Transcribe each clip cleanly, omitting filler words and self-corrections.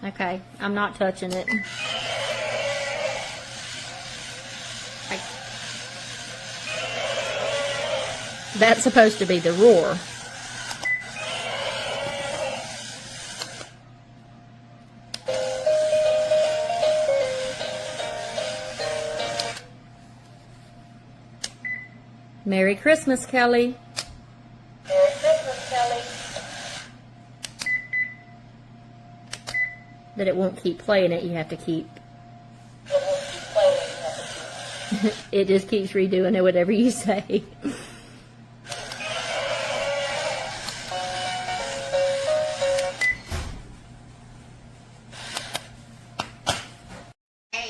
Okay, I'm not touching it. That's supposed to be the roar. Merry Christmas, Kelly. Merry Christmas, Kelly. But it won't keep playing it. You have to keep. It won't keep playing it. You have to keep. It just keeps redoing it, whatever you say.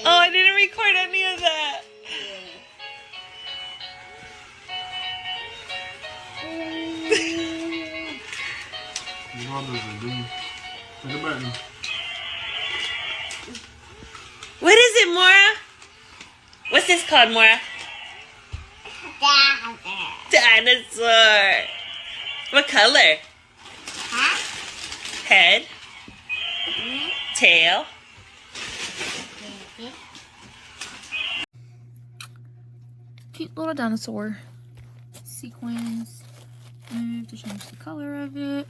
Oh, I didn't record any of that. Hit the button. What is it, Mora? What's this called, Mora? Dinosaur. What color? Head. Tail. Cute little dinosaur. Sequins. Move to change the color of it.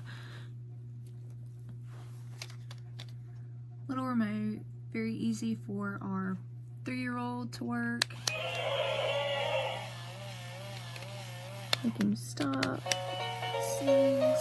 Little remote. Very easy for our 3-year-old to work. Make him stop. Sings.